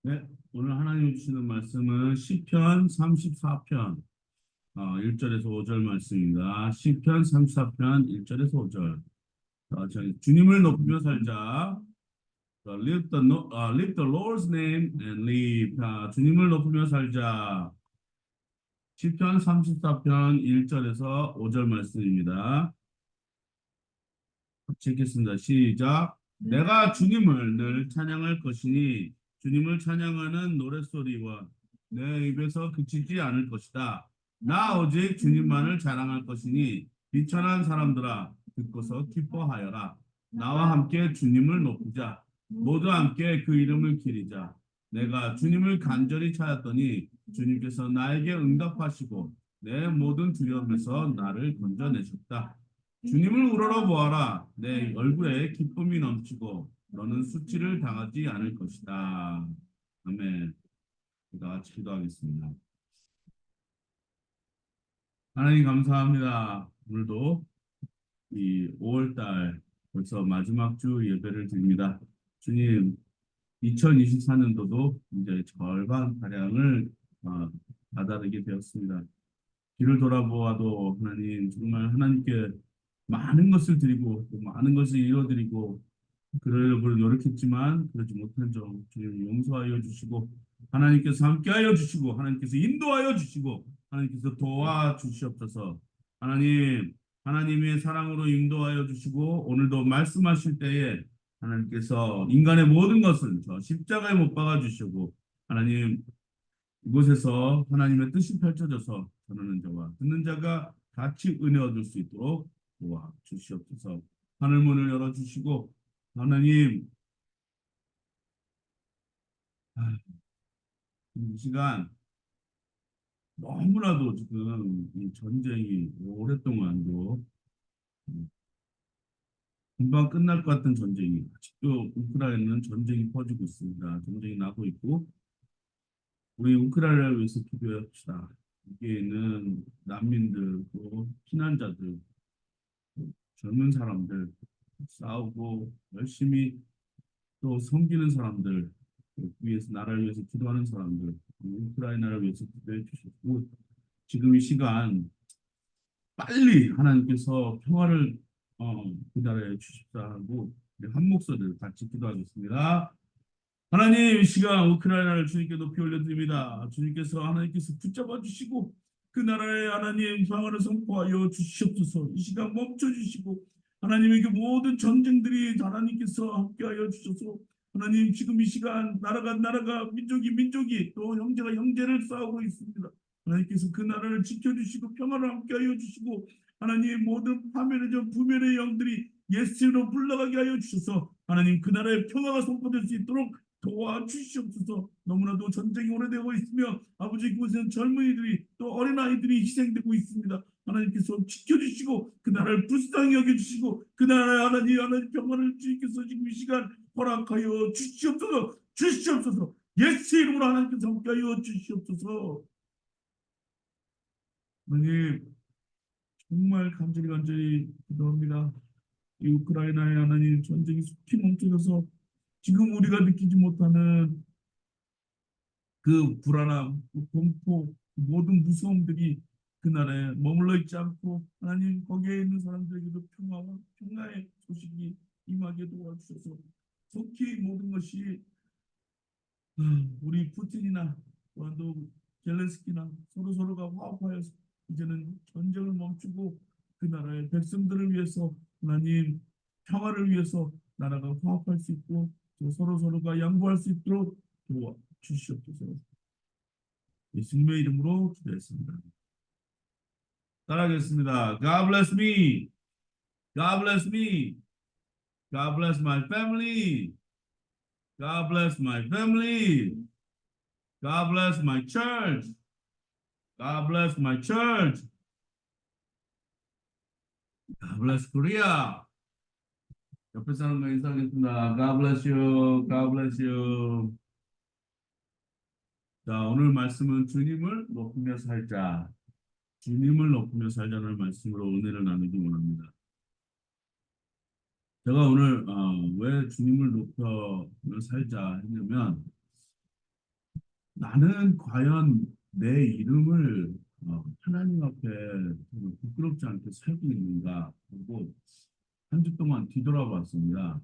네, 오늘 하나님 주시는 말씀은 시편 34편 1절에서 5절 말씀입니다. 시편 34편 1절에서 5절. 주님을 높이며 살자. Lift the Lord's name and live. 주님을 높이며 살자. 시편 34편 1절에서 5절 말씀입니다. 읽겠습니다. 시작. 내가 주님을 늘 찬양할 것이니 주님을 찬양하는 노랫소리와 내 입에서 그치지 않을 것이다. 나 오직 주님만을 자랑할 것이니 비천한 사람들아 듣고서 기뻐하여라. 나와 함께 주님을 높이자. 모두 함께 그 이름을 기리자. 내가 주님을 간절히 찾았더니 주님께서 나에게 응답하시고 내 모든 두려움에서 나를 건져내셨다. 주님을 우러러 보아라. 내 얼굴에 기쁨이 넘치고 너는 수치를 당하지 않을 것이다. 아멘. 다 같이 기도하겠습니다. 하나님 감사합니다. 오늘도 이 5월달 벌써 마지막 주 예배를 드립니다. 주님, 2024년도도 이제 절반 가량을 다다르게 되었습니다. 뒤를 돌아보아도 하나님 정말 하나님께 많은 것을 드리고 또 많은 것을 이뤄드리고 그러려고 노력했지만 그러지 못한 점 주님 용서하여 주시고 하나님께서 함께하여 주시고 하나님께서 인도하여 주시고 하나님께서 도와주시옵소서. 하나님, 하나님의 사랑으로 인도하여 주시고 오늘도 말씀하실 때에 하나님께서 인간의 모든 것을 저 십자가에 못 박아 주시고 하나님 이곳에서 하나님의 뜻이 펼쳐져서 전하는 자와 듣는 자가 같이 은혜 얻을 수 있도록 도와 주시옵소서. 하늘 문을 열어 주시고 하나님 이 시간 너무나도 지금 이 전쟁이 오랫동안도 금방 끝날 것 같은 전쟁이 아직도 우크라이나는 전쟁이 퍼지고 있습니다. 전쟁이 나고 있고 우리 우크라이나를 위해서 기도합시다. 여기에 있는 난민들, 또 피난자들, 젊은 사람들, 싸우고 열심히 또 섬기는 사람들, 위해서 나라를 위해서 기도하는 사람들, 우크라이나를 위해서 기도해 주셨고 지금 이 시간 빨리 하나님께서 평화를 기다려 주십사 하고 한 목소리를 같이 기도하겠습니다. 하나님 이 시간 우크라이나를 주님께 높이 올려드립니다. 주님께서 하나님께서 붙잡아 주시고 그 나라의 하나님 평화를 선포하여 주시옵소서. 이 시간 멈춰 주시고 하나님에게 모든 전쟁들이 하나님께서 함께하여 주셔서 하나님 지금 이 시간 나라가 민족이 또 형제가 형제를 싸우고 있습니다. 하나님께서 그 나라를 지켜주시고 평화를 함께하여 주시고 하나님 모든 파멸의 전 부멸의 영들이 예수로 물러가게 하여 주셔서 하나님 그 나라의 평화가 선포될 수 있도록 도와주시옵소서. 너무나도 전쟁이 오래되고 있으며 아버지 그곳에는 젊은이들이 또 어린아이들이 희생되고 있습니다. 하나님께서 지켜주시고 그 나라를 불쌍히 여겨주시고 그 나라의 하나님 평화를 주님께서 지금 이 시간 허락하여 주시옵소서. 예수 이름으로 하나님께서 함께하여 주시옵소서. 하나님 정말 간절히 기도합니다. 이 우크라이나의 하나님 전쟁이 속히 멈춰져서 지금 우리가 느끼지 못하는 그 불안함, 그 공포, 모든 무서움들이 그날에 머물러 있지 않고 하나님 거기에 있는 사람들에게도 평화의 소식이 임하게 도와주셔서 속히 모든 것이 우리 푸틴이나 또 젤렌스키나 서로가 화합하여서 이제는 전쟁을 멈추고 그 나라의 백성들을 위해서 하나님 평화를 위해서 나라가 화합할 수 있고 서로가 양보할 수 있도록 도와주시옵소서. 예수님의 이름으로 기도했습니다. 따라하겠습니다. God bless me. God bless me. God bless my family. God bless my family. God bless my church. God bless my church. God bless Korea. 옆에 사람과 인사하겠습니다. God bless you. God bless you. 자, 오늘 말씀은 주님을 높이며 살자. 주님을 높이며 살자는 말씀으로 은혜를 나누기 원합니다. 제가 오늘 왜 주님을 높여 살자 했냐면 나는 과연 내 이름을 하나님 앞에 정말 부끄럽지 않게 살고 있는가 하고 한 주 동안 뒤돌아봤습니다.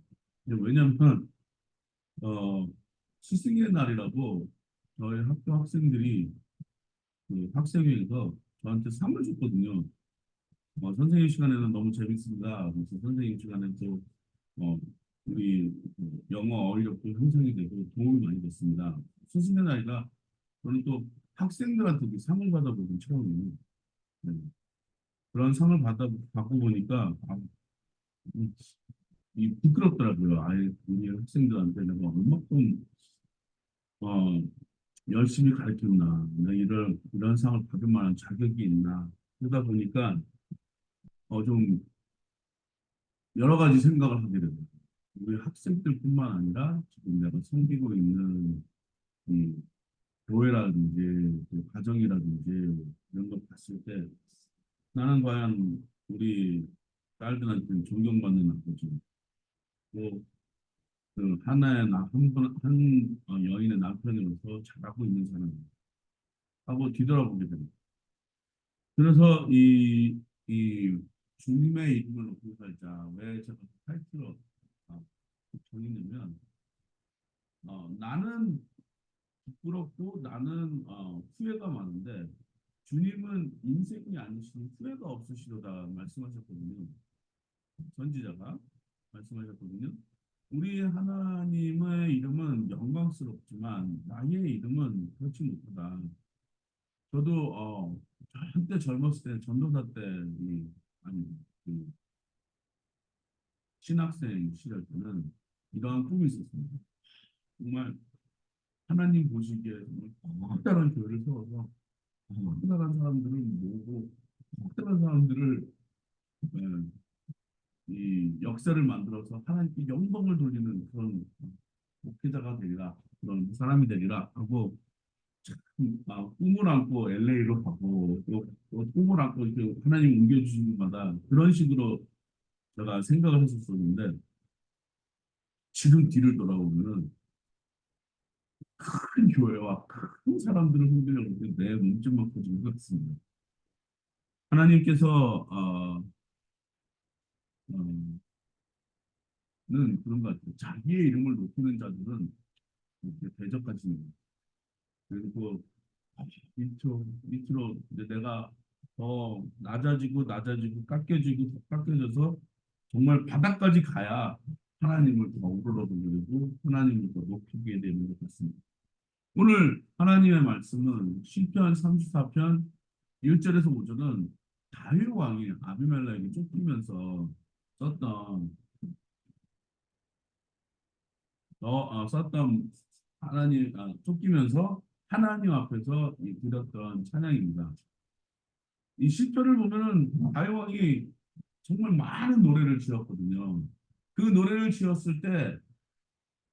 왜냐하면 어, 스승의 날이라고 저희 학교 학생들이 그 학생회에서 저한테 상을 줬거든요. 선생님 시간에는 너무 재밌습니다. 그래서 선생님 시간에 또 어, 우리 그 영어 어휘력도 형성이 되고 도움이 많이 됐습니다. 스승의 날이라 저는 또 학생들한테 그 상을 받아보는 처음이에요. 네. 그런 상을 받고 보니까 이, 이 부끄럽더라고요. 아예 우리 학생들한테 내가 얼마큼 어, 열심히 가르쳤나, 내가 이런 상을 받을 만한 자격이 있나. 그러다 보니까 좀 여러 가지 생각을 하게 되고 우리 학생들뿐만 아니라 지금 내가 섬기고 있는 이 교회라든지 그 가정이라든지 이런 걸 봤을 때 나는 과연 우리 딸들한테 존경받는 아버지, 또 그 하나의 여인의 남편으로서 잘하고 있는 사람 하고 뒤돌아보게 됩니다. 그래서 이 주님의 이름을 높이 살자. 왜 제가 타이틀로 어, 정했냐면 나는 부끄럽고 나는 후회가 많은데 주님은 인생이 아니시니 후회가 없으시도다 말씀하셨거든요. 선지자가 말씀하셨거든요. 우리 하나님의 이름은 영광스럽지만 나의 이름은 그렇지 못하다. 저도 한때 젊었을 때 전도사 때 아니 그 신학생 시절 때는 이러한 꿈이 있었습니다. 정말 하나님 보시기에 정말 커다란 교회를 세워서 커다란 사람들을 모으고 커다란 사람들을 예, 이 역사를 만들어서 하나님께 영광을 돌리는 그런 목회자가 되리라 그런 사람이 되리라 하고 꿈을 안고 LA로 가고 또 꿈을 안고 이렇게 하나님 옮겨주시는 마다 그런 식으로 제가 생각을 했었었는데 지금 뒤를 돌아보면은 큰 교회와 큰 사람들을 흔들려고 내 몸집만 커지는 것 같습니다. 하나님께서 어, 는 그런 것 같아요. 자기의 이름을 높이는 자들은 이렇게 대적하시는 거예요. 그리고 밑으로 이제 내가 더 낮아지고 깎여지고 더 깎여져서 정말 바닥까지 가야 하나님을 더 우러러보고 하나님을 더 높이게 되는 것 같습니다. 오늘 하나님의 말씀은 시편 34편 1절에서 5절은 다윗 왕이 아비멜렉에게 쫓기면서 썼던 썼던 쫓기면서 하나님 앞에서 드렸던 찬양입니다. 이 시편을 보면은 다윗 왕이 정말 많은 노래를 지었거든요. 그 노래를 지었을 때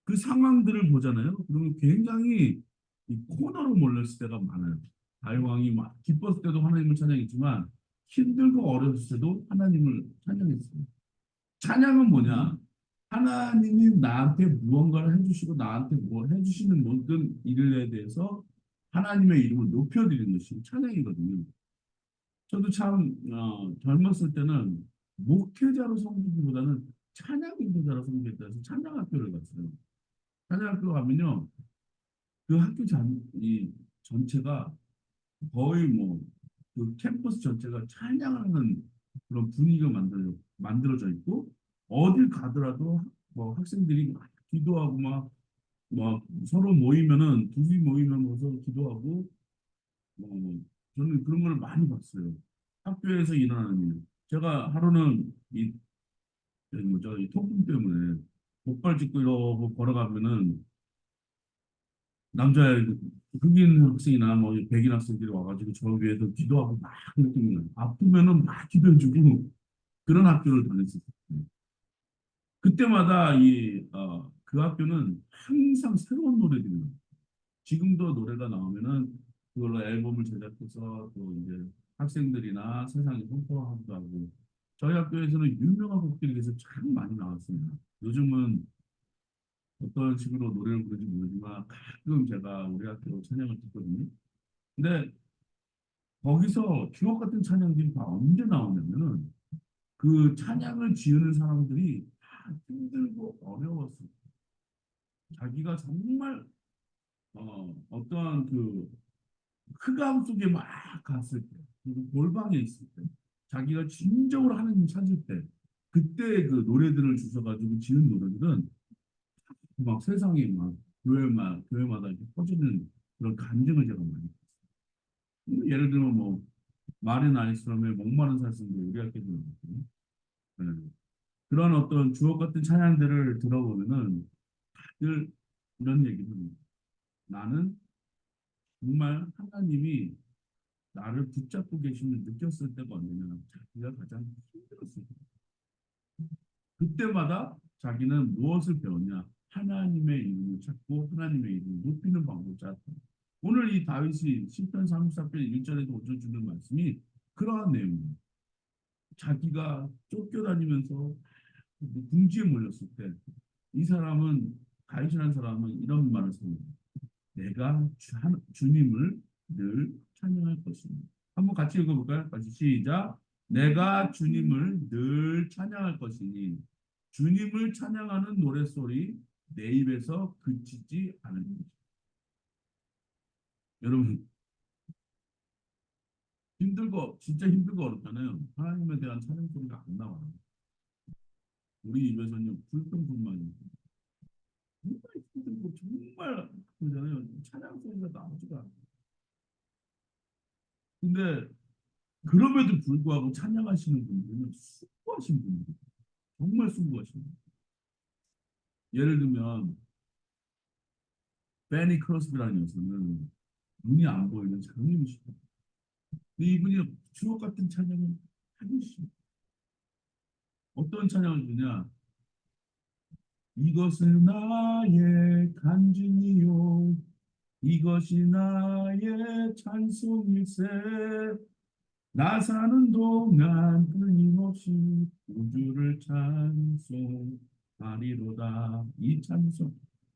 그 상황들을 보잖아요. 그러면 굉장히 이 코너로 몰렸을 때가 많아요. 다윗 왕이 막 기뻤을 때도 하나님을 찬양했지만 힘들고 어려웠을 때도 하나님을 찬양했어요. 찬양은 뭐냐? 하나님이 나한테 무언가를 해주시고 나한테 뭐 해주시는 모든 일에 대해서 하나님의 이름을 높여드리는 것이 찬양이거든요. 저도 참 젊었을 때는 목회자로 섬기기보다는 찬양 인도자로 섬기겠다 해서 찬양학교를 갔어요. 찬양학교 가면요, 그 이 전체가 거의 뭐 그 캠퍼스 전체가 찬양하는 그런 분위기가 만들어져 있고 어딜 가더라도 뭐 학생들이 막 기도하고 막 서로 모이면은 둘이 모이면 뭐 서로 기도하고 저는 그런 걸 많이 봤어요. 학교에서 일어나는 일. 제가 하루는 뭐죠, 이 통풍 때문에 목발 짚고 이러고 걸어가면은 남자 흑인 학생이나 뭐 백인 학생들이 와가지고 저 위에서 기도하고 막 이렇게 아프면은 막 기도해주고 그런 학교를 다녔었어요. 그때마다 그 학교는 항상 새로운 노래들이 나와요. 지금도 노래가 나오면은 그걸로 앨범을 제작해서 또 이제 학생들이나 세상에 선포하기도 하고 저희 학교에서는 유명한 곡들이 그래서 참 많이 나왔습니다. 요즘은 어떤 식으로 노래를 부르는지 모르지만 가끔 제가 우리 학교 찬양을 듣거든요. 근데 거기서 주옥 같은 찬양들이 다 언제 나오냐면은 그 찬양을 지으는 사람들이 다 힘들고 어려웠어. 자기가 정말 어떠한 그 흑암 속에 막 갔을 때, 그리고 골방에 있을 때, 자기가 진정으로 하나님 찾을 때, 그때 그 노래들을 주셔가지고 지은 노래들은 막 세상에 막 교회마다 이렇게 퍼지는 그런 간증을 제가 많이 봤어요. 예를 들면 뭐 마린 아이스럼의 목마른 사슴도 우리 학교도 나왔거든요. 네. 그런 어떤 주옥 같은 찬양들을 들어보면은 늘 이런 얘기를 합니다. 나는 정말 하나님이 나를 붙잡고 계심을 느꼈을 때가 언제냐. 자기가 가장 힘들었을 때. 그때마다 자기는 무엇을 배웠냐? 하나님의 이름을 찾고 하나님의 이름을 높이는 방법을 찾았다. 오늘 이 다윗이 시편 34편 1절에서 5절 주는 말씀이 그러한 내용입니다. 자기가 쫓겨다니면서 궁지에 몰렸을 때 이 사람은 다윗이라는 사람은 이런 말을 씁니다. 내가 주님을 늘 찬양할 것입니다. 한번 같이 읽어볼까요? 같이 시작. 내가 주님을 늘 찬양할 것이니 주님을 찬양하는 노랫소리 내 입에서 그치지 않을 것입니다. 여러분 힘들고 진짜 힘들고 어렵잖아요. 하나님에 대한 찬양 소리가 안 나와요. 우리 입에서는 불평불만이 정말 힘들고 정말 그러잖아요. 찬양 소리가 나오지가 않아요. 근데 그럼에도 불구하고 찬양하시는 분들은 수고하신 분들, 정말 수고하신 분들. 예를 들면 베니 크로스비라는 여성은 눈이 안 보이는 장님이시다. 근데 이분이 주옥 같은 찬양을 하시죠. 어떤 찬양을 주냐? 이것은 나의 간증이요, 이것이 나의 찬송일세. 나 사는 동안 끊임없이 우주를 찬송하리로다. 이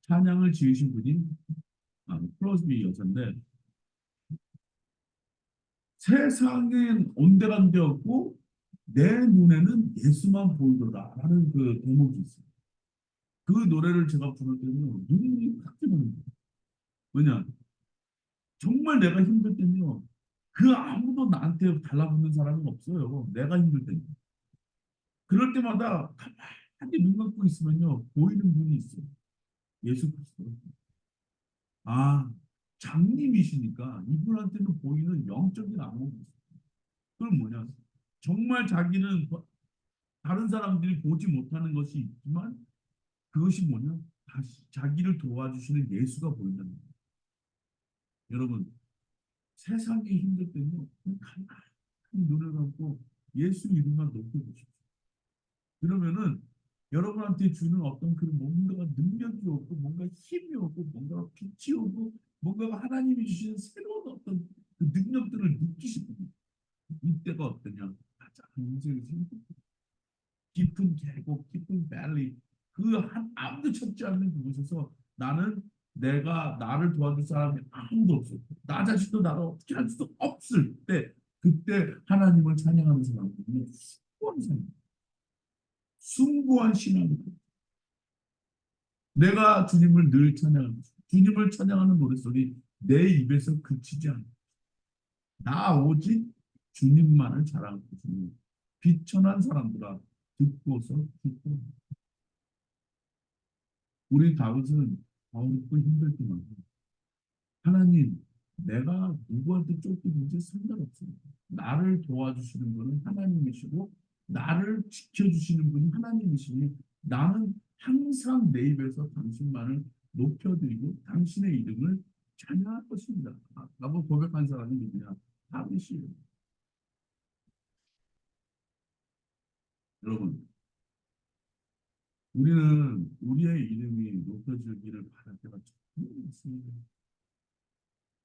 찬양을 지으신 분이 크로스비 여자인데 세상엔 온데간데 없고 내 눈에는 예수만 보이더라 라는 그 대목이 있어요. 그 노래를 제가 부를 때는 눈이 확 뜨는 거예요. 왜냐? 정말 내가 힘들 때는요. 그 아무도 나한테 달라붙는 사람은 없어요. 내가 힘들 때는. 그럴 때마다 가만히 눈 감고 있으면요. 보이는 분이 있어요. 예수 그리스도. 아, 장님이시니까 이분한테는 보이는 영적인 안목이 있어요. 그건 뭐냐? 정말 자기는 다른 사람들이 보지 못하는 것이 있지만 그것이 뭐냐? 다시 자기를 도와주시는 예수가 보인다는 거예요. 여러분, 세상이 힘들 때는 가만히 눈을 감고 예수 이름만 높여보십시오. 그러면은 여러분한테 주는 어떤 그런 뭔가 능력이 오고 뭔가 힘이 오고 뭔가 빛이 오고 뭔가 하나님이 주시는 새로운 어떤 그 능력들을 느끼시고 이때가 어떠냐? 가장 인생에서 깊은 계곡, 깊은 밸리 아무도 찾지 않는 그곳에서 나는 내가 나를 도와줄 사람이 아무도 없어. 나 자신도 나를 어떻게 할 수 없을 때 그때 하나님을 찬양하는 사람들은 숭고한 사람, 숭고한 신앙이 내가 주님을 늘 찬양하는 주님을 찬양하는 노랫소리 내 입에서 그치지 않아. 나 오직 주님만을 자랑하고 주님. 비천한 사람들아 듣고서 듣고 우리 다윗은 어렵고 힘들 때만 하나님 내가 누구한테 쫓기는지 상관없습니다. 나를 도와주시는 분은 하나님이시고 나를 지켜주시는 분이 하나님이시니 나는 항상 내 입에서 당신만을 높여드리고 당신의 이름을 찬양할 것입니다. 라고 고백한 사람이 누구냐? 다윗이에요. 여러분 우리는 우리의 이름이 높여지기를 바랄 때가 정말 많습니다.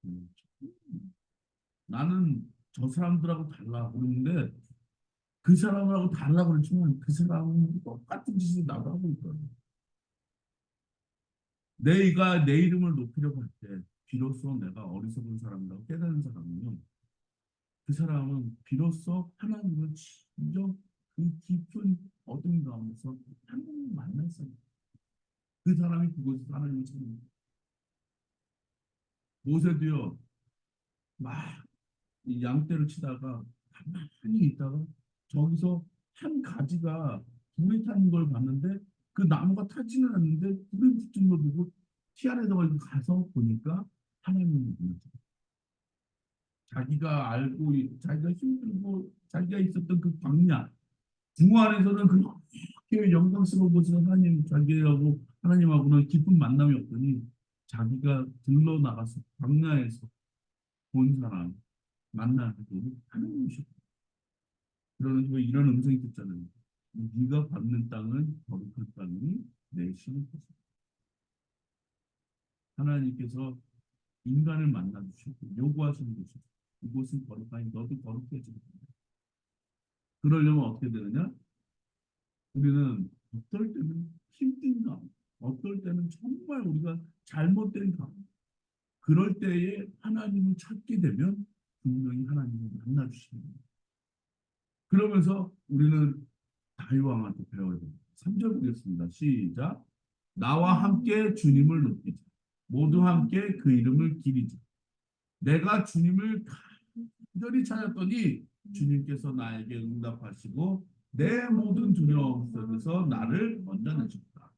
음, 나는 저 사람들하고 달라 그러는데 그 사람하고 달라 그러지만 그 사람은 똑같은 짓을 나도 하고 있거든요. 내가 내 이름을 높이려고 할 때, 비로소 내가 어리석은 사람이라고 깨닫는 사람은요, 그 사람은 비로소 하나님을 진정 그 깊은 어둠 가운데서 하나님을 만날 사람. 그 사람이 그곳에서 하나님을 찾는 모세도요, 막 이 양떼를 치다가 가만히 있다가 저기서 한 가지가 불에 타는 걸 봤는데 그 나무가 타지는 않는데 불이 붙은 걸 보고 티 안에다가 가서 보니까 하나님이 자기가 알고 자기가 힘들고 자기가 있었던 그 광야 붕어 안에서는 그렇게 영광스러운 곳에서 하나님 자기하고 하나님하고는 깊은 만남이 없더니 자기가 들러 나가서 광야에서 본 사람 만나고 하나님이셨. 그러면서 이런 음성이 듣잖아요. 네가 밟는 땅은 거룩한 땅이니 내 신이 되소서. 하나님께서 인간을 만나 주시고 요구하시는 것이 이곳은 거룩하니 너도 거룩해지고. 그러려면 어떻게 되느냐? 우리는 어떨 때는 힘든 감, 어떨 때는 정말 우리가 잘못된 감, 그럴 때에 하나님을 찾게 되면 분명히 하나님을 만나 주시는 거예요. 그러면서 우리는 다윗 왕한테 배워야 됩니다. 3절 보겠습니다. 시작. 나와 함께 주님을 높이자. 모두 함께 그 이름을 기리자. 내가 주님을 간절히 찾았더니 주님께서 나에게 응답하시고 내 모든 두려움 속에서 나를 건져내셨다.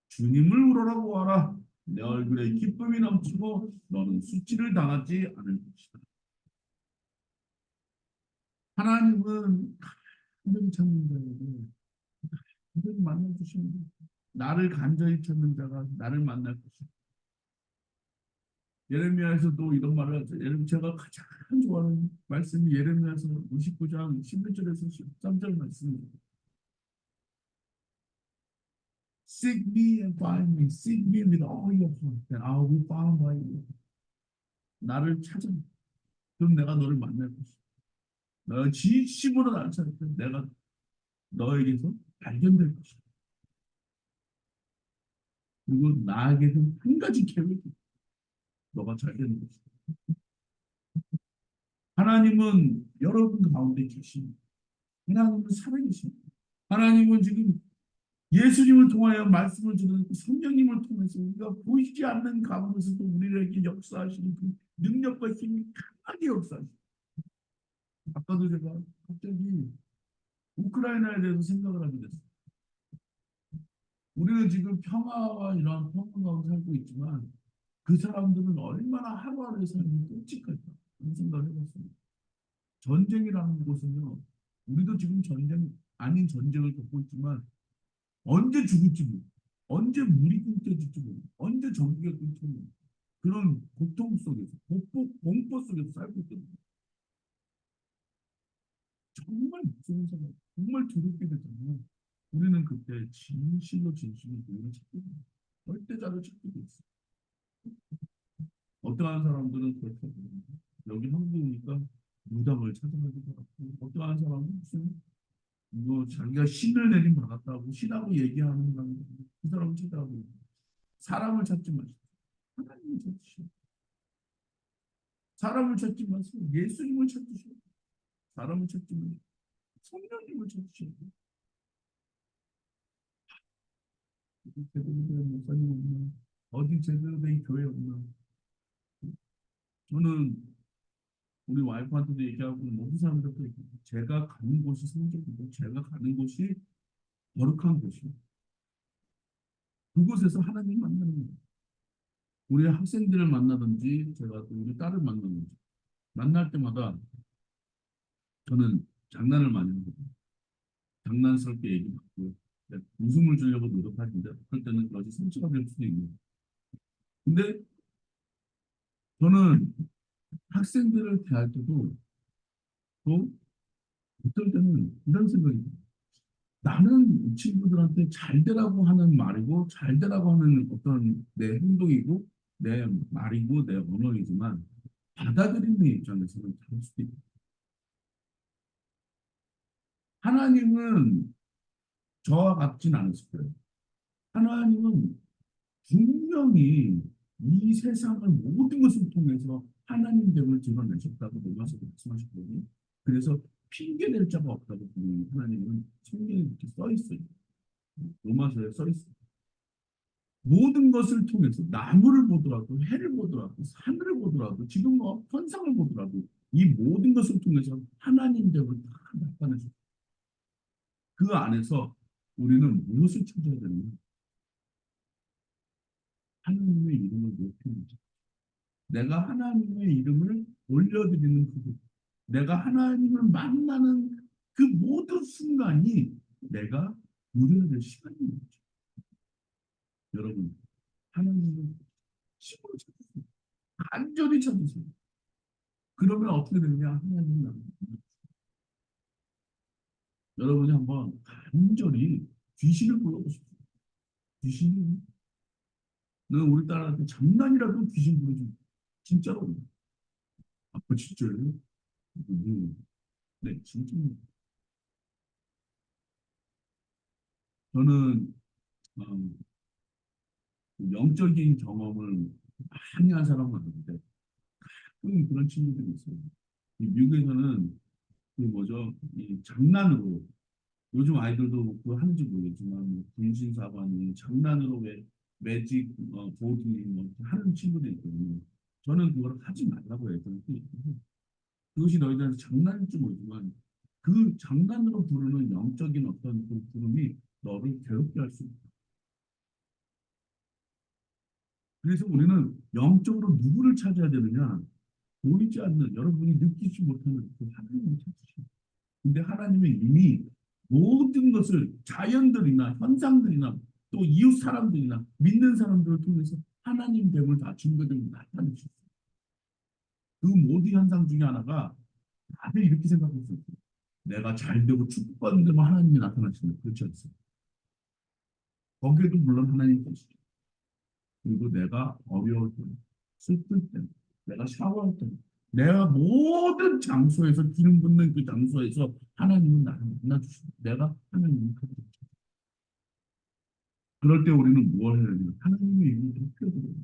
주님을 우러러 보아라. 내 얼굴에 기쁨이 넘치고 너는 수치를 당하지 않을 것이다. 하나님은 간절히 찾는 자에게 간절히 만나주십니다. 나를 간절히 찾는 자가 나를 만날 것이다. 예레미야에서도 이런 말을 하죠. 제가 가장 좋아하는 말씀이 예레미야서 29장 11절에서 13절 말씀입니다. Seek me and find me. Seek me with all your heart, and I will be found by you. 나를 찾아. 그럼 내가 너를 만날 것이다. 너가 진심으로 나를 찾을 때 내가 너에게서 발견될 것이다. 그리고 나에게는 한 가지 계획이 너가 잘 되는 것이다. 하나님은 여러분 가운데 계십니다. 하나님은 살아계십니다. 하나님은 지금 예수님을 통하여 말씀을 주는 성령님을 통해서 우리가 보이지 않는 가운데서도 우리에게 역사하시는 그 능력과 힘이 강하게 역사하시고 아까도 제가 갑자기 우크라이나에 대해서 생각을 하게 됐어요. 우리는 지금 평화와 이러한 평화 가운데 살고 있지만 그 사람들은 얼마나 하루하루의 삶이 끔찍할까 그런 생각을 해봤습니다. 전쟁이라는 곳은요. 우리도 지금 전쟁 아닌 전쟁을 겪고 있지만 언제 죽을지 모르고 언제 물이 끊겨질지 모르고 언제 전기가 끊길지 모르고 그런 고통 속에서 공포 속에서 살고 있거든요. 정말 무서운 상황, 정말 두렵게 되잖아요. 우리는 그때 진실로 진실로 우리를 찾게 됩니다. 절대자를 찾게 됐어요. 어떠한 사람들은 그렇게 합니다. 여기 한국에 오니까 무당을 찾아가기도 하고 어떠한 사람은 무슨 뭐 자기가 신을 내린 받았다고 신하고 얘기하는 사람 그 사람을 찾아가고 사람을 찾지 마시고 하나님을 찾으시오. 사람을 찾지 마시고 예수님을 찾으시오. 사람을 찾지 마시고 성령님을 찾으시오. 제대로 된 목사님 없나? 어디 제대로 된 교회 없나? 저는 우리 와이프한테도 얘기하고 모든 사람들도 얘기하고 제가 가는 곳이 성적이고 제가 가는 곳이 거룩한 곳이고 그곳에서 하나님 만나는 거예요. 우리 학생들을 만나든지 제가 또 우리 딸을 만나든지 만날 때마다 저는 장난을 많이 하거든요. 장난스럽게 얘기하고 웃음을 주려고 노력하는데 그럴 때는 그것이 상처가 될 수도 있는 거예요. 근데 저는 학생들을 대할 때도 또 어떨 때는 이런 생각이 들어요. 나는 이 친구들한테 잘 되라고 하는 말이고 잘 되라고 하는 어떤 내 행동이고 내 말이고 내 언어이지만 받아들이는 입장에서는 다를 수도 있고 하나님은 저와 같진 않으실 거예요. 하나님은 분명히 이 세상을 모든 것을 통해서 하나님 됨을 드러내셨다고 로마서도 말씀하셨거든요. 그래서 핑계낼 자가 없다고 분명히 하나님은 성경에 이렇게 써 있어요. 로마서에 써 있어요. 모든 것을 통해서 나무를 보더라도 해를 보더라도 하늘을 보더라도 지금 뭐 현상을 보더라도 이 모든 것을 통해서 하나님 됨을 다 나타내셨어요. 그 안에서 우리는 무엇을 찾아야 되느냐? 하나님의 이름을 높이는 자. 내가 하나님의 이름을 올려드리는 그것. 내가 하나님을 만나는 그 모든 순간이 내가 누려야 될 시간인 거죠. 여러분, 하나님을 심으로 찾으세요. 간절히 찾으세요. 그러면 어떻게 되느냐? 하나님은 나옵니다. 여러분이 한번 간절히 귀신을 불러보십시오. 귀신이, 는 우리 딸한테 장난이라도 귀신 부르지. 진짜로. 아, 진짜요? 네, 진짜. 저는 어, 영적인 경험을 많이 한 사람은 아닌데 그런 친구들이 있어요. 이 미국에서는 그 뭐죠? 이 장난으로 요즘 아이들도 그거 하는지 모르겠지만 뭐 분신사관이 장난으로 왜 매직 보드 뭐 하는 친구들이 있거든요. 저는 그걸 하지 말라고 해요. 그것이 너희들한테 장난일지 모르지만 그 장난으로 부르는 영적인 어떤 그 부름이 너를 괴롭게 할 수 있다. 그래서 우리는 영적으로 누구를 찾아야 되느냐? 보이지 않는 여러분이 느끼지 못하는 그 하나님을 찾으시오. 근데 하나님은 이미 모든 것을 자연들이나 현상들이나 또 이웃 사람들이나 믿는 사람들을 통해서 하나님 됨을 다 증거적으로 나타내셨어요. 그 모든 현상 중에 하나가 다들 이렇게 생각했어요. 내가 잘 되고 축복받는 데만 하나님이 나타나시는 그렇지 않습니다. 거기에도 물론 하나님 계시죠. 그리고 내가 어려울 때, 슬플 때, 내가 샤워할 때, 내가 모든 장소에서 기름 붓는 그 장소에서 하나님은 나를 만나주십니다. 내가 하나님을 찾아주십니다. 그럴 때 우리는 무엇을 해야 되냐? 하나님의 이름을 높여드려요.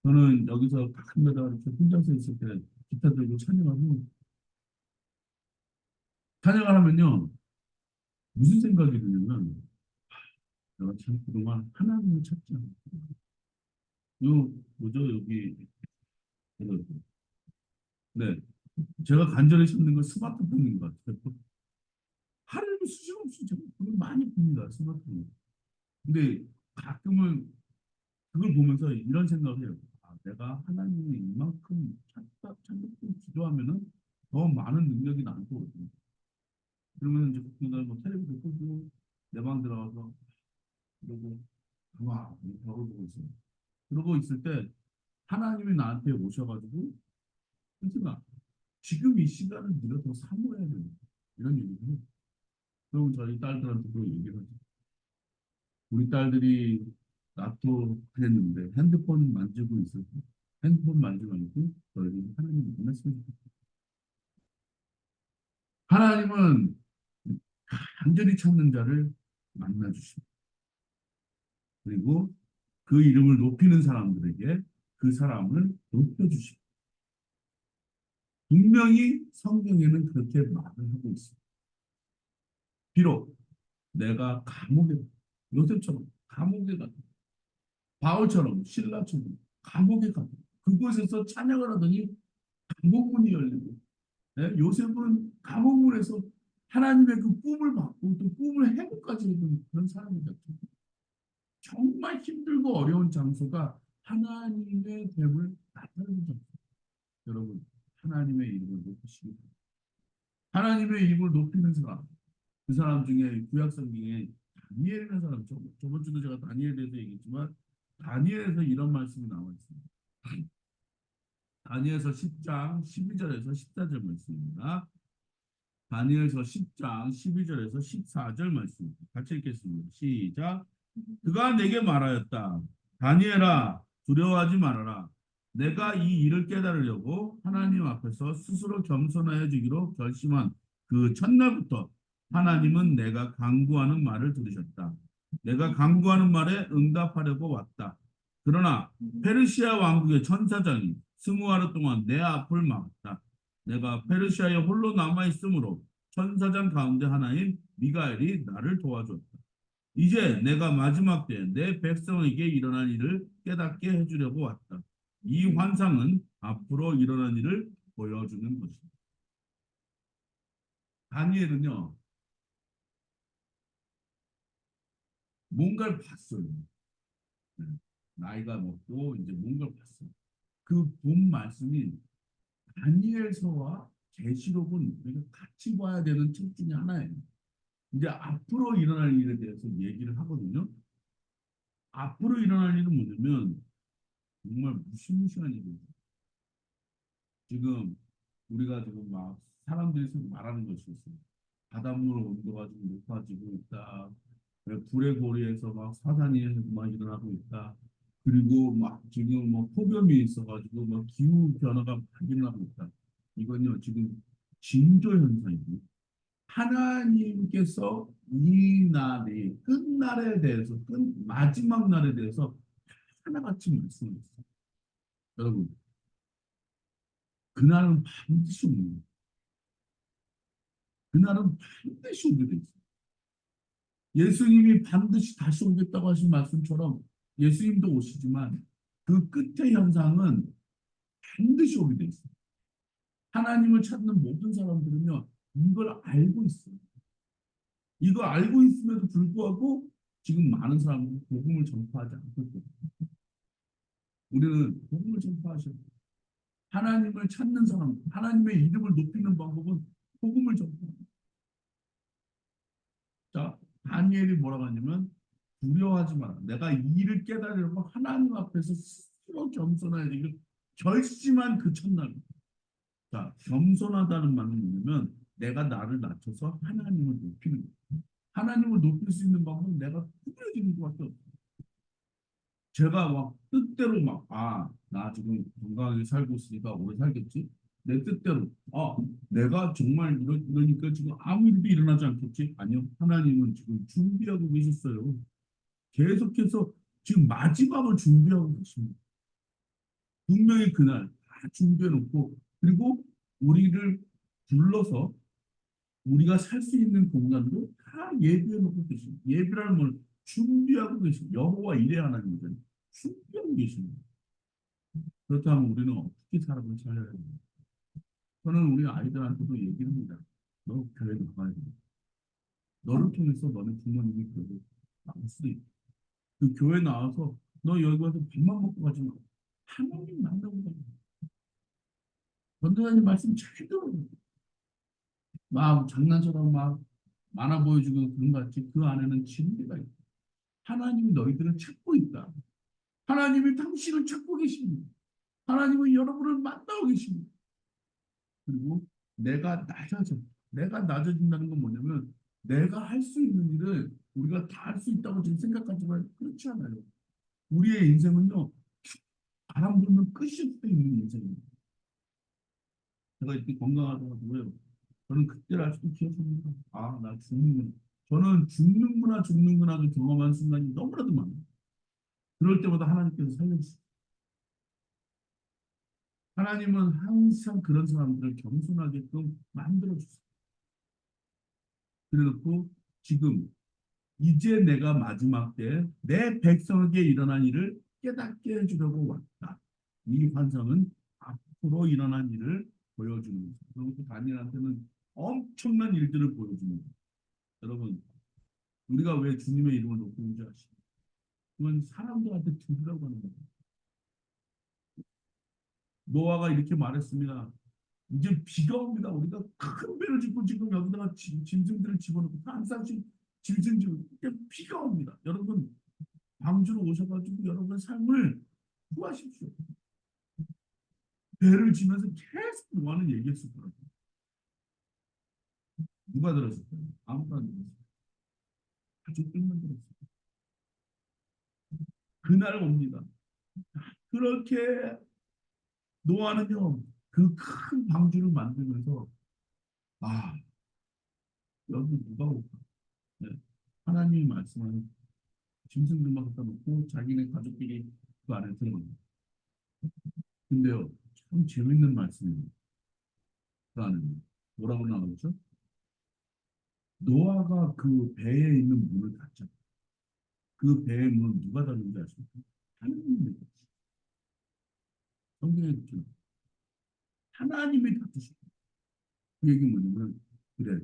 저는 여기서 가끔가다 이렇게 혼자서 있을 때 기타 들고 찬양하고 찬양을 하면요 무슨 생각이 드냐면 내가 참 그동안 하나님을 찾지 않았구나. 요 뭐죠 여기 네 제가 간절히 찾는 건 스마트폰인 것 같아요. 하루에도 수시로 없이 제가 그걸 많이 봅니다 스마트폰. 근데 가끔은 그걸 보면서 이런 생각을 해요. 아, 내가 하나님을 이만큼 찾고 기도하면은 더 많은 능력이 나올 거거든요. 그러면 이제 그날 뭐 텔레비전 끄고 내 방 들어가서 그러고 와 벽을 보고 있어요. 그러고 있을 때 하나님이 나한테 오셔가지고 현승아 지금 이 시간을 네가 더 사모해야 된다. 이런 얘기를 해요. 그러면 저희 딸들한테도 얘기를 하죠. 우리 딸들이 나도 그랬는데 핸드폰 만지고 있을 때 핸드폰 만지고 있고 너희는 하나님 만났으면 좋겠다. 하나님은 간절히 찾는 자를 만나 주십니다. 그리고 그 이름을 높이는 사람들에게 그 사람을 높여주십니다. 분명히 성경에는 그렇게 말을 하고 있습니다. 비록 내가 감옥에 요셉처럼 감옥에 가도 바울처럼 신라처럼 감옥에 가도 그곳에서 찬양을 하더니 감옥문이 열리고 네? 요셉은 감옥문에서 하나님의 그 꿈을 받고 또 꿈을 해고까지 해준 그런 사람이 됐죠. 정말 힘들고 어려운 장소가 하나님의 됨을 나타내는 장소. 여러분 하나님의 이름을 높이시기 바랍니다. 하나님의 이름을 높이는 사람 그 사람 중에 구약 성경에 다니엘이라는 사람 저번 주도 제가 다니엘에 대해서 얘기했지만 다니엘에서 이런 말씀이 나와 있습니다. 다니엘서 10장 12절에서 14절 말씀입니다. 다니엘서 10장 12절에서 14절 말씀 같이 읽겠습니다. 시작. 그가 내게 말하였다. 다니엘아 두려워하지 말아라. 내가 이 일을 깨달으려고 하나님 앞에서 스스로 겸손하여 주기로 결심한 그 첫날부터 하나님은 내가 간구하는 말을 들으셨다. 내가 간구하는 말에 응답하려고 왔다. 그러나 페르시아 왕국의 천사장이 20하루 동안 내 앞을 막았다. 내가 페르시아에 홀로 남아 있으므로 천사장 가운데 하나인 미가엘이 나를 도와줬다. 이제 내가 마지막 때 내 백성에게 일어날 일을 깨닫게 해주려고 왔다. 이 환상은 앞으로 일어날 일을 보여주는 것이다. 다니엘은요, 뭔가를 봤어요. 네. 나이가 먹고 이제 뭔가를 봤어요. 그 본 말씀이 다니엘서와 계시록은 우리가 같이 봐야 되는 책 중에 하나예요. 이제 앞으로 일어날 일에 대해서 얘기를 하거든요. 앞으로 일어날 일은 뭐냐면 정말 무시무시한 일이에요. 지금 우리가 지금 막 사람들이 말하는 것이 있어요. 바닷물 온도가 좀 높아지고 있다. 불의 고리에서 막 사단이 막 일어나고 있다. 그리고 막 지금 뭐 폭염이 있어가지고 막 기후 변화가 막 일어나고 있다. 이건요 지금 징조 현상이고 하나님께서 이 날이 끝날에 대해서 끝 마지막 날에 대해서 하나같이 말씀하셨어요. 여러분 그날은 반드시 옵니다. 그날은 반드시 오게 돼 있어요. 예수님이 반드시 다시 오겠다고 하신 말씀처럼 예수님도 오시지만 그 끝의 현상은 반드시 오게 돼 있어요. 하나님을 찾는 모든 사람들은요, 이걸 알고 있어요. 이거 알고 있음에도 불구하고 지금 많은 사람들이 복음을 전파하지 않고 있거든요. 우리는 복음을 전파하셔야 돼요. 하나님을 찾는 사람, 하나님의 이름을 높이는 방법은 복음을 전파합니다. 자, 다니엘이 뭐라고 하냐면 두려워하지 마라. 내가 이 일을 깨달으려고 하나님 앞에서 스스로 겸손해야 돼. 이거 결심한 그 첫날. 자, 겸손하다는 말은 뭐냐면 내가 나를 낮춰서 하나님을 높이는 거예요. 하나님을 높일 수 있는 방법은 내가 구부러지는 것밖에 없어요. 제가 막 뜻대로 막, 나 지금 건강하게 살고 있으니까 오래 살겠지? 내 뜻대로, 내가 정말 이러니까 지금 아무 일도 일어나지 않겠지? 아니요. 하나님은 지금 준비하고 계셨어요. 계속해서 지금 마지막을 준비하고 계십니다. 분명히 그날 다 준비해 놓고, 그리고 우리를 불러서 우리가 살 수 있는 공간도 다 예비해 놓고 계십니다. 예비라는 걸 준비하고 계십니다. 여호와 이레 하나님은 준비하고 계십니다. 그렇다면 우리는 어떻게 사람을 살려야 됩니까? 저는 우리 아이들한테도 얘기를 합니다. 너 교회 나가야 돼. 너를 통해서 너네 부모님이 교회 나올 수도 있고 그 교회 나와서 너 여기 와서 밥만 먹고 가지 마. 하나님 만나고 가야 돼. 전도사님 말씀 잘 들어요. 막 장난처럼 막 많아 보여주고 그런 것 같지. 그 안에는 진리가 있다. 하나님이 너희들을 찾고 있다. 하나님이 당신을 찾고 계십니다. 하나님은 여러분을 만나고 계십니다. 그리고 내가 낮아져. 내가 낮아진다는 건 뭐냐면 내가 할 수 있는 일을 우리가 다 할 수 있다고 지금 생각하지만 그렇지 않아요. 우리의 인생은요. 바람 불면 끝이 수 있는 인생입니다. 제가 이렇게 건강하다고요. 저는 그때를 아직도 기억합니다. 나 죽는구나. 저는 죽는구나 죽는구나를 경험한 순간이 너무나도 많아요. 그럴 때마다 하나님께서 살려주시고 하나님은 항상 그런 사람들을 겸손하게끔 만들어주세요. 그래놓고 지금 이제 내가 마지막 때 내 백성에게 일어난 일을 깨닫게 해주려고 왔다. 이 환상은 앞으로 일어난 일을 보여주는 거죠. 그리고 다니엘한테는 엄청난 일들을 보여주는 거예요. 여러분, 우리가 왜 주님의 이름을 높이는지 아시죠? 그건 사람들한테 들으라고 하는 거예요. 노아가 이렇게 말했습니다. 이제 비가 옵니다. 우리가 큰 배를 짓고 지금 여기다가 짐승들을 집어넣고 한 쌍씩 짐승 집어 비가 옵니다. 여러분 광주로 오셔가지고 여러분 삶을 구하십시오. 배를 지면서 계속 노아는 얘기했을 거라고. 누가 들었을까요? 아무도 안 들었어요. 가족들만 들었어요. 그날 옵니다. 그렇게 노아는요 그 큰 방주를 만들면서 아 여기 누가 올까? 네. 하나님이 말씀하는 짐승들만 갖다 놓고 자기네 가족끼리 그 안에 들어갑니다. 근데요, 참 재밌는 말씀이에요. 그 안에 뭐라고 나오죠? 노아가 그 배에 있는 문을 닫자. 그 배의 문은 누가 닫는지 아십니까? 하나님이 닫으시고. 성경에 보면 하나님이 닫으시고. 그 얘기 뭐냐면, 그래,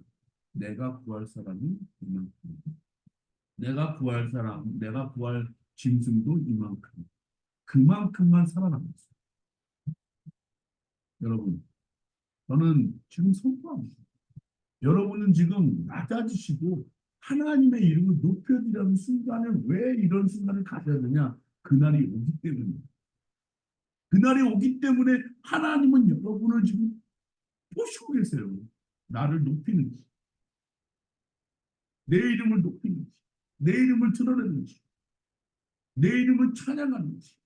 내가 구할 사람이 이만큼. 내가 구할 사람, 내가 구할 짐승도 이만큼. 그만큼만 살아남았어요. 여러분, 저는 지금 선포합니다. 여러분은 지금 낮아지시고 하나님의 이름을 높여드리는 순간에 왜 이런 순간을 가져야 되냐? 그날이 오기 때문에. 그날이 오기 때문에 하나님은 여러분을 지금 보시고 계세요. 나를 높이는지, 내 이름을 높이는지, 내 이름을 드러내는지, 내 이름을 찬양하는지.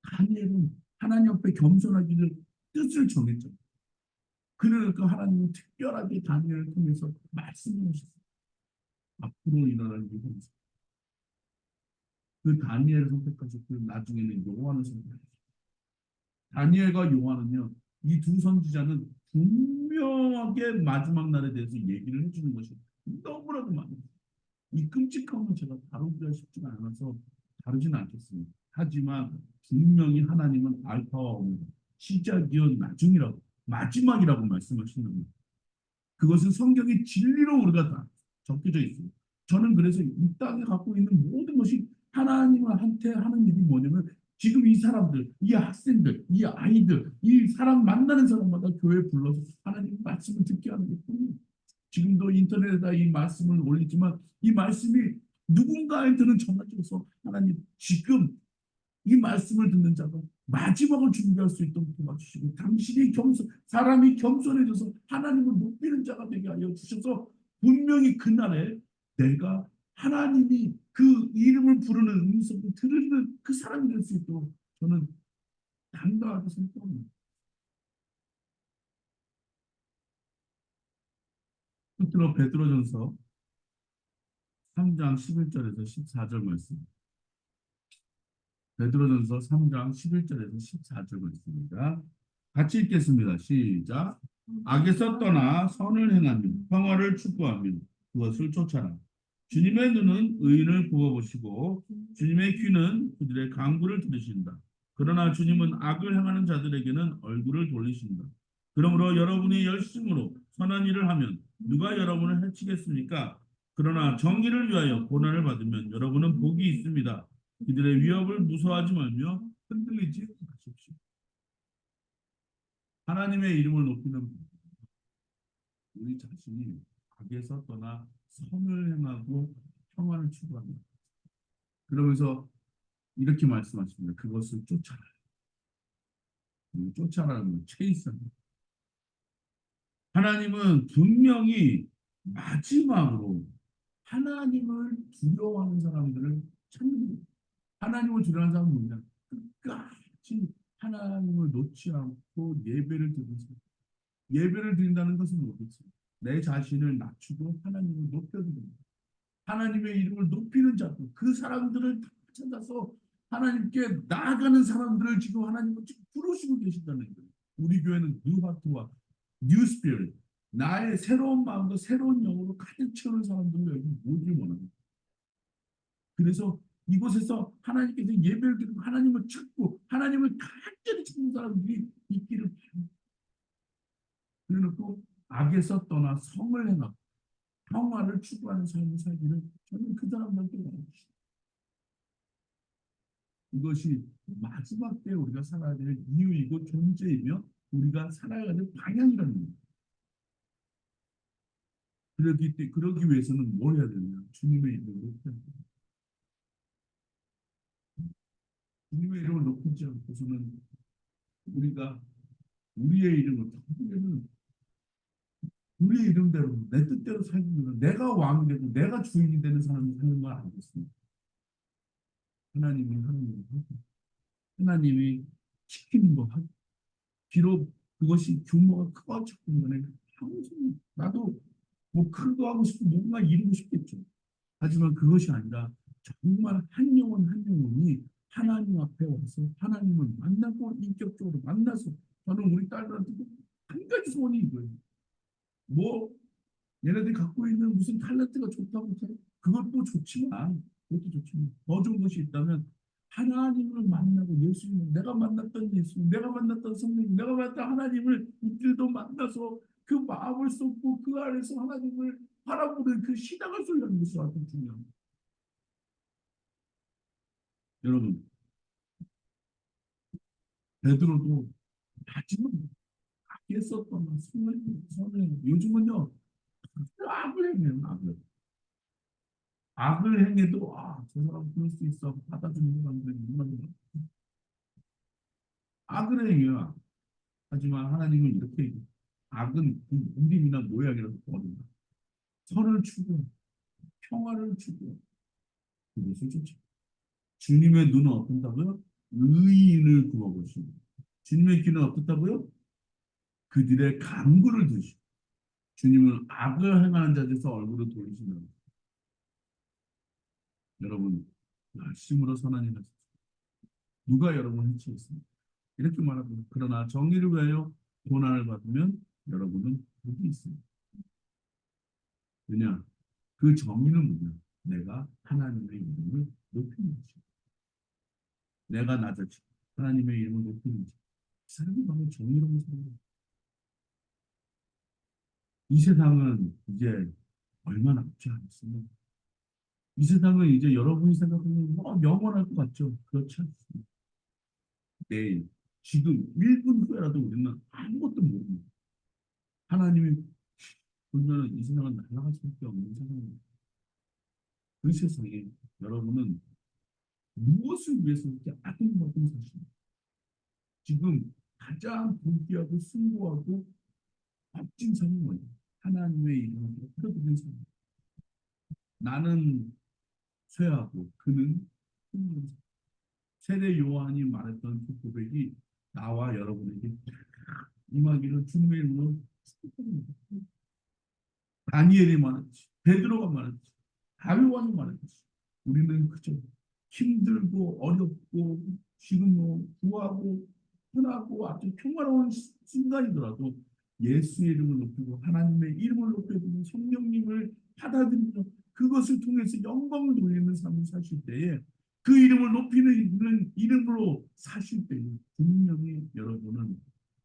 다니엘은 하나님 앞에 겸손하기를 뜻을 정했죠. 그러니까 하나님은 특별하게 다니엘을 통해서 말씀을 하셨어요. 앞으로 일어날 일을. 그 다니엘을 선택하셨고 나중에는 요한을 선택하셨어요. 다니엘과 요한은요, 이 두 선지자는 분명하게 마지막 날에 대해서 얘기를 해주는 것이 너무나도 많아요. 이 끔찍한 건 제가 다루기가 쉽지가 않아서 다루지는 않겠습니다. 하지만 분명히 하나님은 알파와 오메가, 시작이요 나중이라고, 마지막이라고 말씀하시는 겁니다. 그것은 성경의 진리로 우리가 다 적혀져 있습니다. 저는 그래서 이 땅에 갖고 있는 모든 것이 하나님한테 하는 일이 뭐냐면 지금 이 사람들, 이 학생들, 이 아이들, 이 사람 만나는 사람마다 교회에 불러서 하나님 말씀을 듣게 하는 것뿐이에요. 지금도 인터넷에다 이 말씀을 올리지만 이 말씀이 누군가한테는 전화줘서 하나님 지금 이 말씀을 듣는 자가 마지막을 준비할 수 있도록 도와주시고 당신이 사람이 겸손해져서 하나님을 높이는 자가 되게 하여 주셔서 분명히 그날에 내가 하나님이 그 이름을 부르는 음성을 들으는 그 사람이 될 수 있도록 저는 당당하게 선포합니다. 끝으로 베드로전서 3장 11절에서 14절 말씀. 베드로전서 3장 11절에서 14절 말씀입니다. 같이 읽겠습니다. 시작. 악에서 떠나 선을 행하며 평화를 추구하며 그것을 쫓아라. 주님의 눈은 의인을 구워보시고 주님의 귀는 그들의 간구를 들으신다. 그러나 주님은 악을 행하는 자들에게는 얼굴을 돌리신다. 그러므로 여러분이 열심으로 선한 일을 하면 누가 여러분을 해치겠습니까? 그러나 정의를 위하여 고난을 받으면 여러분은 복이 있습니다. 이들의 위협을 무서워하지 말며 흔들리지 마십시오. 하나님의 이름을 높이는 우리 자신이 악에서 떠나 선을 행하고 평안을 추구합니다. 그러면서 이렇게 말씀하십니다. 그것을 쫓아라. 쫓아라는 체이스입니다. 하나님은 분명히 마지막으로 하나님을 두려워하는 사람들을 찾는, 하나님을 두려워하는 사람은 뭐냐? 끝까지 하나님을 놓지 않고 예배를 드리는 사람. 예배를 드린다는 것은 뭐겠어요? 내 자신을 낮추고 하나님을 높여드립니다. 하나님의 이름을 높이는 자들, 그 사람들을 다 찾아서 하나님께 나아가는 사람들을 지금 하나님은 지금 부르시고 계신다는 거예요. 우리 교회는 뉴 하트와 뉴 스피릿, 나의 새로운 마음과 새로운 영으로 가득 채우는 사람들을 여기 모으길 원합니다. 그래서 이곳에서 하나님께서 예배를 드리고 하나님을 찾고 하나님을 간절히 찾는 사람들이 있기를 바랍니다. 그래놓고 악에서 떠나 성을 행하고 평화를 추구하는 삶을 살기를 저는 그 사람들께 원합니다. 이것이 마지막 때 우리가 살아야 될 이유이고 존재이며 우리가 살아야 될 방향이라는 겁니다. 그러기 위해서는 뭘 해야 되냐? 주님의 이름을 높여야 됩니다. 주님의 이름을 높이지 않고서는 우리가 우리의 이름을 결국에는 우리의 이름대로 내 뜻대로 살면 내가 왕이 되고 내가 주인이 되는 사람이 사는 걸 알겠습니다. 하나님이 하는 일을 하고 하나님이 시키는 거 하고 비록 그것이 규모가 크고 작은 간에 평생 나도 뭐 큰 거 하고 싶고 뭔가 이루고 싶겠죠. 하지만 그것이 아니라 정말 한 영혼 한 영혼이 하나님 앞에 와서 하나님을 만나고 인격적으로 만나서 저는 우리 딸들한테 한 가지 소원이 이거예요. 뭐 얘네들이 갖고 있는 무슨 탤런트가 좋다고 해서 그것도 좋지만 그것도 좋지만 더 좋은 것이 있다면 하나님을 만나고 예수님 내가 만났던 예수 내가 만났던 성령 내가 만났던 하나님을 이들도 만나서 그 마음을 쏟고 그 안에서 하나님을 바라보는 그 신앙을 소유하는 것이 아주 중요합니다. 여러분 베드로도 마지막 악했었던 선을 요즘은요 악을 행해요 악을 악을 행해도 저 사람 그럴 수 있어 받아주는 사람들이 얼마나 악을 행해요. 하지만 하나님은 이렇게 얘기해요. 악은 그 이름이나 모양이라도 버린다. 선을 추구, 평화를 추구, 그것을 쫓아. 주님의 눈은 어떤다고요? 의인을 구워보시고. 주님의 귀는 어떻다고요? 그들의 간구를 드시고. 주님은 악을 행하는 자들에서 얼굴을 돌리시는 여러분, 열심으로 선한 일 하십시오. 누가 여러분을 해치겠습니까? 이렇게 말하고 그러나 정의를 위하여 고난을 받으면 여러분은 복이 있습니다. 왜냐? 그 정의는 뭐냐? 내가 하나님의 이름을 높이는 것이다. 내가 낮아지고 하나님의 이름을 높이는 것이다. 그 사람이 바로 정의로운 사람이다. 이 세상은 이제 얼마 남지 않았습니다. 이 세상은 이제 여러분이 생각하면 영원할 것 같죠? 그렇지 않습니다. 내일, 지금 1분 후에라도 우리는 아무것도 모릅니다. 하나님이 보면 이 세상은 날아갈 수밖에 없는 세상입니다. 그 세상에 여러분은 무엇을 위해서 이렇게 아둥바둥 사십니까? 지금 가장 본귀하고 숭고하고 멋진 삶이 뭐냐? 하나님의 이름을 높여드리는 삶. 나는 쇠하고 그는 흠없는 삶. 세례 요한이 말했던 그 고백이 나와 여러분에게 임하기를 주님의 이름으로 축복합니다. 다니엘이 말했지, 베드로가 말했지, 다윗왕이 말했지. 우리는 그저 힘들고 어렵고 지금 뭐 구하고 흔하고 아주 평화로운 순간이더라도 예수의 이름을 높이고 하나님의 이름을 높여주는 성령님을 받아들이며 그것을 통해서 영광을 돌리는 삶을 사실 때에 그 이름을 높이는 이름으로 사실 때에 분명히 여러분은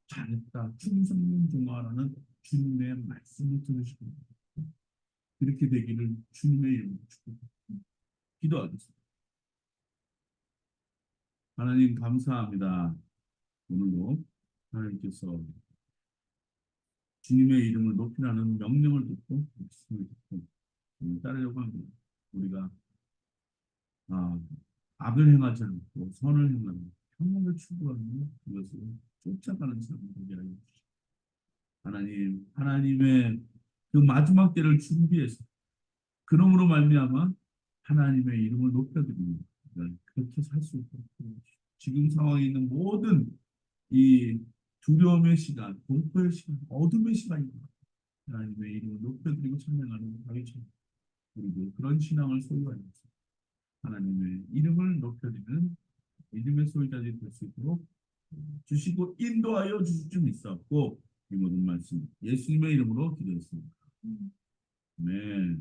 잘했다 충성된 종아라는 주님의 말씀을 들으시고 그렇게 되기를 주님의 이름으로 축복합니다. 기도하겠습니다. 하나님 감사합니다. 오늘도 하나님께서 주님의 이름을 높이라는 명령을 듣고 말씀을 듣고 따르려고 합니다. 우리가 아, 악을 행하지 않고 선을 행하는 평화를 추구하는 그것을 쫓아가는 삶을 되게 하여 주시옵소서. 하나님, 하나님의 그 마지막 때를 준비해서 그러므로 말미암아 하나님의 이름을 높여드립니다. 그렇게 살 수 있도록 지금 상황에 있는 모든 이 두려움의 시간, 공포의 시간, 어둠의 시간입니다. 하나님의 이름을 높여드리고 찬양하는 가위처럼 우리도 그런 신앙을 소유하면서 하나님의 이름을 높여드리는 믿음의 소유자들이 될 수 있도록 주시고 인도하여 주실 줄 믿사옵고 이 모든 말씀 예수님의 이름으로 기도했습니다. 네.